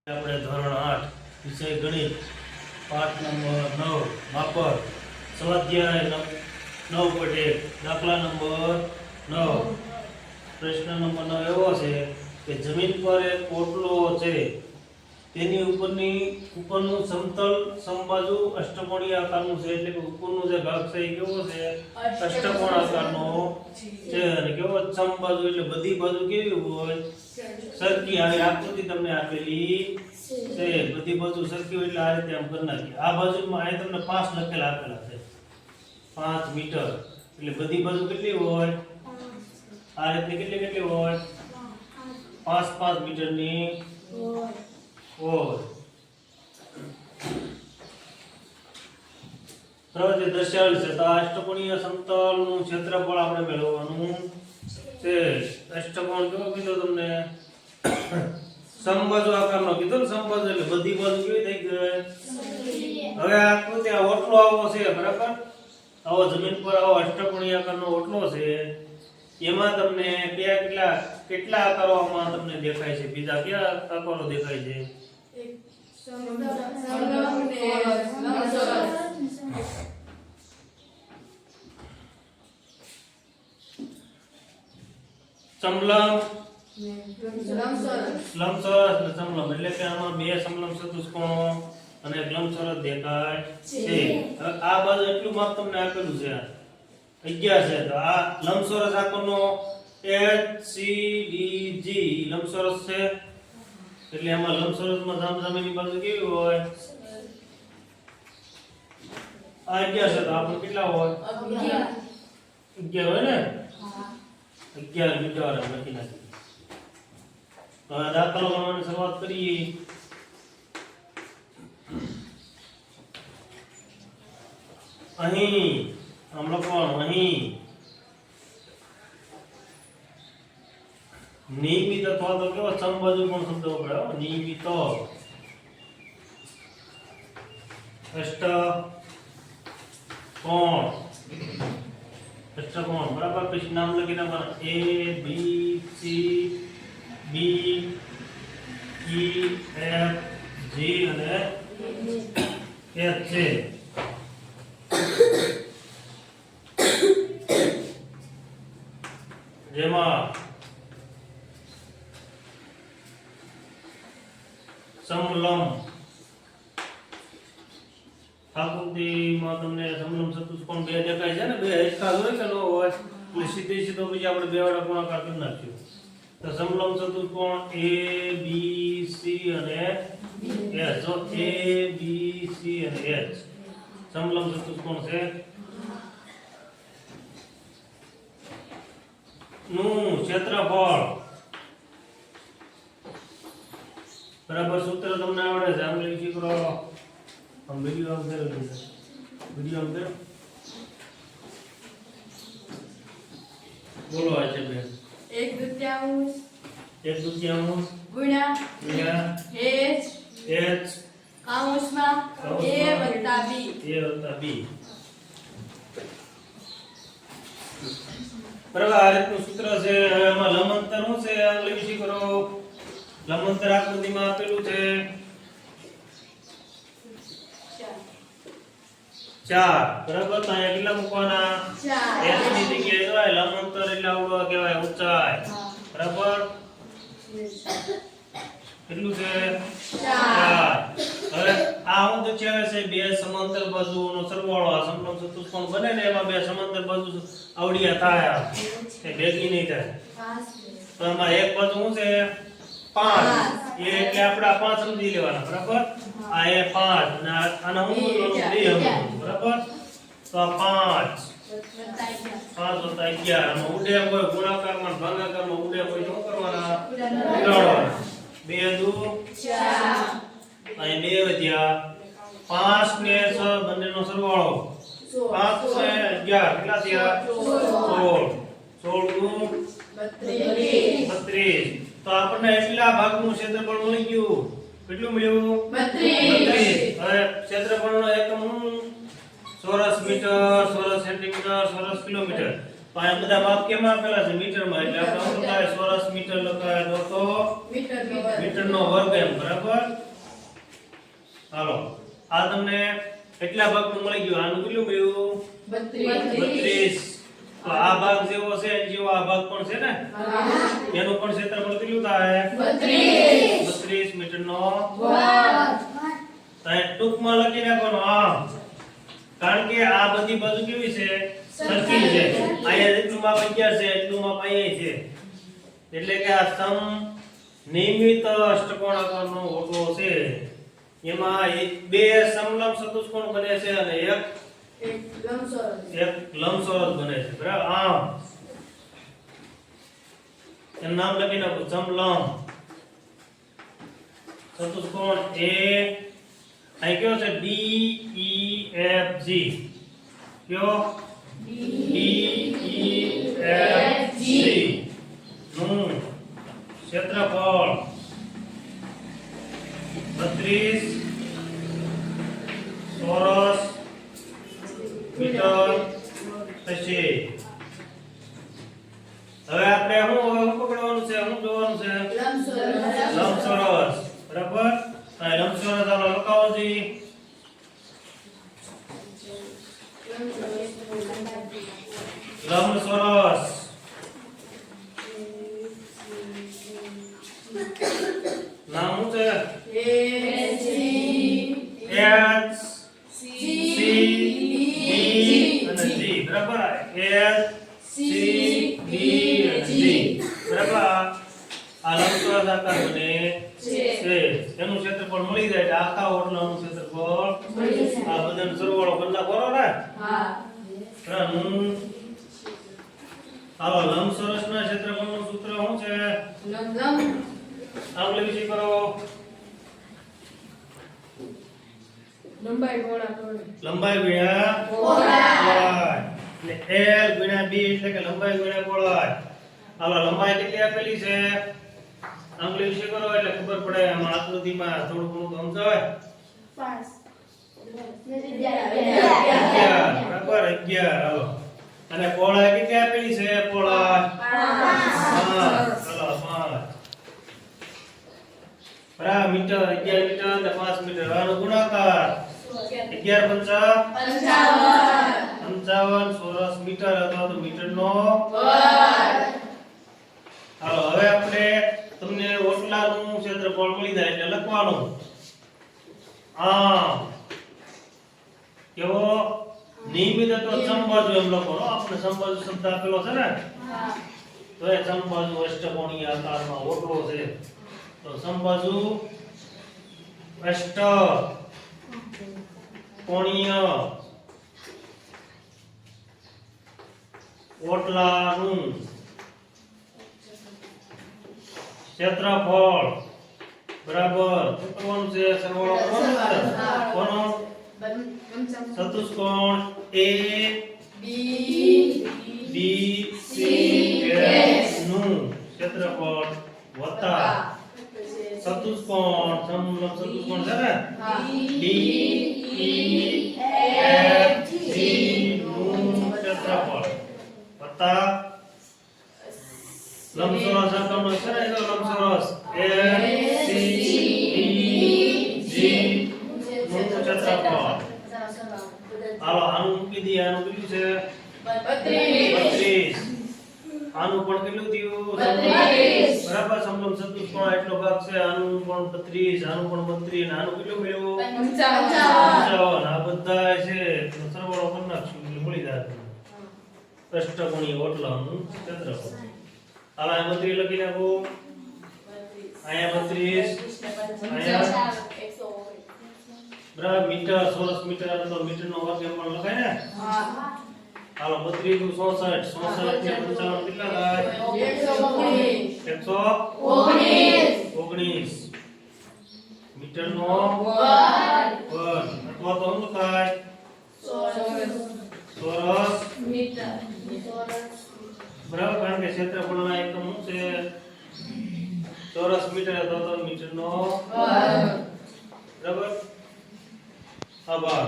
આપણે ધોરણ 8 વિષય ગણિત પાઠ નંબર 9 માપક સ્વાધ્યાય 9.1 દાખલા નંબર 9 પ્રશ્ન નંબર 9 એવો છે કે જમીન પર એક ઓટલો છે તેની ઉપરનું સમતલ સમબાજુ અષ્ટકોણીય આકારનું છે એટલે કે ઉપરનો જે ભાગ છે એ કેવો છે અષ્ટકોણ આકારનો છે અને કેવો સમબાજુ એટલે બધી બાજુ કેવી હોય સરખી આવી આકૃતિ તમને આપેલી છે બધી બાજુ સરખી હોય એટલે આ રીતે આમ કરી નાખીએ આ બાજુમાં અહીં તમને 5 લખેલા આપેલા છે 5 મીટર એટલે બધી બાજુ કેટલી હોય આ રીતે કેટલી હોય 5 મીટરની હોય પ્રવૃત્તિ દર્શાવેલ છે તો અષ્ટકોણીય સમતલનું ક્ષેત્રફળ આપણે મેળવવાનું છે અષ્ટકોણ કેવો કીધો તમને સમબાજુ આકારનો કીધો ને સમબાજુ એટલે બધી બાજુ કેવી થઈ ગઈ હવે આકૃતિ આ ઓટલો આવો છે બરાબર આવો જમીન પર આવો અષ્ટકોણીય આકારનો ઓટલો છે એમાં તમને કેટલા આકારોમાં તમને દેખાય છે બીજા કયા આકારો દેખાય છે સમલંબ લંબચોરસ અને સમલંબ એટલે કે આમાં બે સમલંબ ચતુષ્કોણો અને એક લંબચોરસ દેખાય છે આ બાજુ એટલું માપ તમને આપેલું છે 11 છે તો આ લંબચોરસ આકારનો HCDG લંબચોરસ છે એટલે આમાં લંબચોરસમાં સામસામેની બાજુ કેવી હોય આ 11 છે તો આપણે કેટલા હોય 11 હોય ને 11 મીટર લખી નાખીએ તો આ દાખલો ગણવાની શરૂઆત કરીએ અહીં આમ લખવાનું અહીં નિયમિત અથવા તો કેવો સમબાજુ પણ શબ્દ વપરાયો નિયમિત અષ્ટકોણ બરાબર પછી નામ લખી નાખવાનું A B C B E F G અને H છે જેમાં સમલંબ આકૃતિમાં તમને સમલંબ ચતુષ્કોણ બે દેખાય છે ને બે હરખા હોય કે ન હોય એટલે સીધો પછી આપણે બે વડે ગુણાકાર કરી નાખ્યો તો સમલંબ ચતુષ્કોણ A B C અને H જો A B C અને H સમલંબ ચતુષ્કોણ છે નું ક્ષેત્રફળ બરાબર સૂત્ર તમને આવડે છે આમ લખી કરો આમ વિડિયો આમ કરો બોલો આ છે બેન 1/2 ગુણ્યા h કૌંસમાં a વત્તા b બરાબર આ રીતનું સૂત્ર છે હવે આમાં લંબાંતર શું છે આમ લખી કરો લંબાંતર આકૃતિમાં આપેલું છે 4 બરાબર તો અહીંયા કેટલા મૂકવાના 4 ની જગ્યાએ હોય લંબાંતર એટલે આવડો કહેવાય ઊંચાઈ બરાબર કેટલું છે 4 હવે આ હું તો છે બે સમાંતર બાજુઓનો સરવાળો આ સમલંબ ચતુષ્કોણ બને ને એમાં બે સમાંતર બાજુ આવડિયા થાય એ ભેગી નહીં થાય તો આમાં એક બાજુ શું છે 5 એ એટલે આપણે આ 5 સમજી લેવાના બરાબર આ એ 5 અને આના હું બોલવાનું 2 બરાબર તો આ 5 વત્તા 11 આમાં ઉડે કોઈ ગુણાકારમાં ભાગાકારમાં ઉડે કોઈ શું કરવાના ઉડાડવાના 2 દુ 4 અહીં 2 વધ્યા 5 ને 6 બંનેનો સરવાળો 5 ને 11 કેટલા થયા 16 દુ 32 તો આપણને એટલા ભાગનું ક્ષેત્રફળ મળી ગયું કેટલું મળ્યું 32 હવે ક્ષેત્રફળનો એકમ ચોરસ મીટર ચોરસ સેન્ટીમીટર ચોરસ કિલોમીટર પણ આ બધા માપ કેમાં આપેલા છે મીટરમાં એટલે આપણે શું લખાય ચોરસ મીટર લખાય તો મીટરનો વર્ગ એમ બરાબર. હાલો આ તમને કેટલા ભાગનું મળી ગયું આનું કેટલું મળ્યું 32. તો આ ભાગ જેવો છે એની જેવો આ ભાગ પણ છે ને એનું પણ ક્ષેત્રફળ કેટલું થાય 32 મીટરનો વર્ગ. તો એ ટૂંકમાં લખી નાખવાનું આમ કારણ કે આ બધી બાજુ કેવી છે સરખી છે. અહીંયા જેટલું માપ 11 છે એટલું માપ અહીંયા છે એટલે કે આ સમનિયમિત અષ્ટકોણ આકારનો ઓટલો છે એમાં બે સમલંબ ચતુષ્કોણ બને છે અને એક લંબચોરસ બને છે બરાબર. આમ એનું નામ લખી નાખો સમલંબ ચતુષ્કોણ એ અહીં કયો છે D E F G કયો D E F G નું ક્ષેત્રફળ 32 ચોરસ મીટર થશે. હવે આપણે શું પકડવાનું છે શું જોવાનું છે લંબચોરસ બરાબર. આ લંબચોરસ આનો લખાવો છે લંબચોરસ નામ શું છે H C D અને G બરાબર. H C D અને G બરાબર. આ લંબચોરસ આકાર બને છે એનું ક્ષેત્રફળ મળી જાય એટલે આખા ઓટલાનું ક્ષેત્રફળ આ બધાનો સરવાળો કરી નાખો ને. હાલો લંબચોરસના ક્ષેત્રફળનું સૂત્ર શું છે આંગળી વિશે કરો લંબાઈ ગુણ્યા પહોળાઈ એટલે L ગુણ્યા B એટલે કે લંબાઈ ગુણ્યા પહોળાઈ. હાલો લંબાઈ કેટલી આપેલી છે આંગળી વિશે કરો એટલે ખબર પડે. આમાં આકૃતિમાં થોડું ઘણું સમજાવે 11 બરાબર 11. હાલો અને પહોળાઈ કેટલી આપેલી છે પહોળાઈ 5. હાલો 5 બરાબર મીટર 11 મીટર અને 5 મીટર આનો ગુણાકાર 11 55 ચોરસ મીટર અથવા તો મીટરનો વર્ગ. હાલો હવે આપણે તમને ઓટલાનું ક્ષેત્રફળ મળી જાય એટલે લખવાનું આમ કેવો નિયમિત અથવા સમબાજુ એમ લખવાનો. આપણે સમબાજુ શબ્દ આપેલો છે ને તો એ સમબાજુ અષ્ટકોણીય આકારમાં ઓટલો છે તો સમબાજુ અષ્ટકોણીય ઓટલાનું ક્ષેત્રફળ બરાબર શું કરવાનું છે સરવાળો કરવાનો છે કોનો ચતુષ્કોણ A B C F નું ક્ષેત્રફળ વત્તા ચતુષ્કોણ સમલંબ ચતુષ્કોણ છે ને D E F G નું ક્ષેત્રફળ વત્તા લંબચોરસ આકારનો છે ને તો લંબચોરસ A C D G નું ક્ષેત્રફળ. હાલો આનું મૂકી દઈએ આનું કેટલું છે 32. આનું પણ કેટલું થયું 32 બરાબર. સમલંબ ચતુષ્કોણ એટલો ભાગ છે આનું પણ 32 આનું પણ 32 અને આનું કેટલું મળ્યું 55. આ બધા છે તો સરવાળો કરી નાખશું એટલે મળી જાય અષ્ટકોણીય ઓટલાનું ક્ષેત્રફળ. હાલો આ 32 લખી નાખો અહીંયા 32 અહીંયા બરાબર મીટર ચોરસ મીટર એટલે તો મીટરનો વર્ગ એમ પણ લખાય ને. હાલો 32 નું 66 66 ને 55 કેટલા થાય 119 મીટરનો વર્ગ અથવા તો શું થાય ચોરસ મીટર બરાબર. કારણ કે ક્ષેત્રફળના એકમ શું છે ચોરસ મીટર અથવા તો મીટરનો વર્ગ બરાબર. આભાર.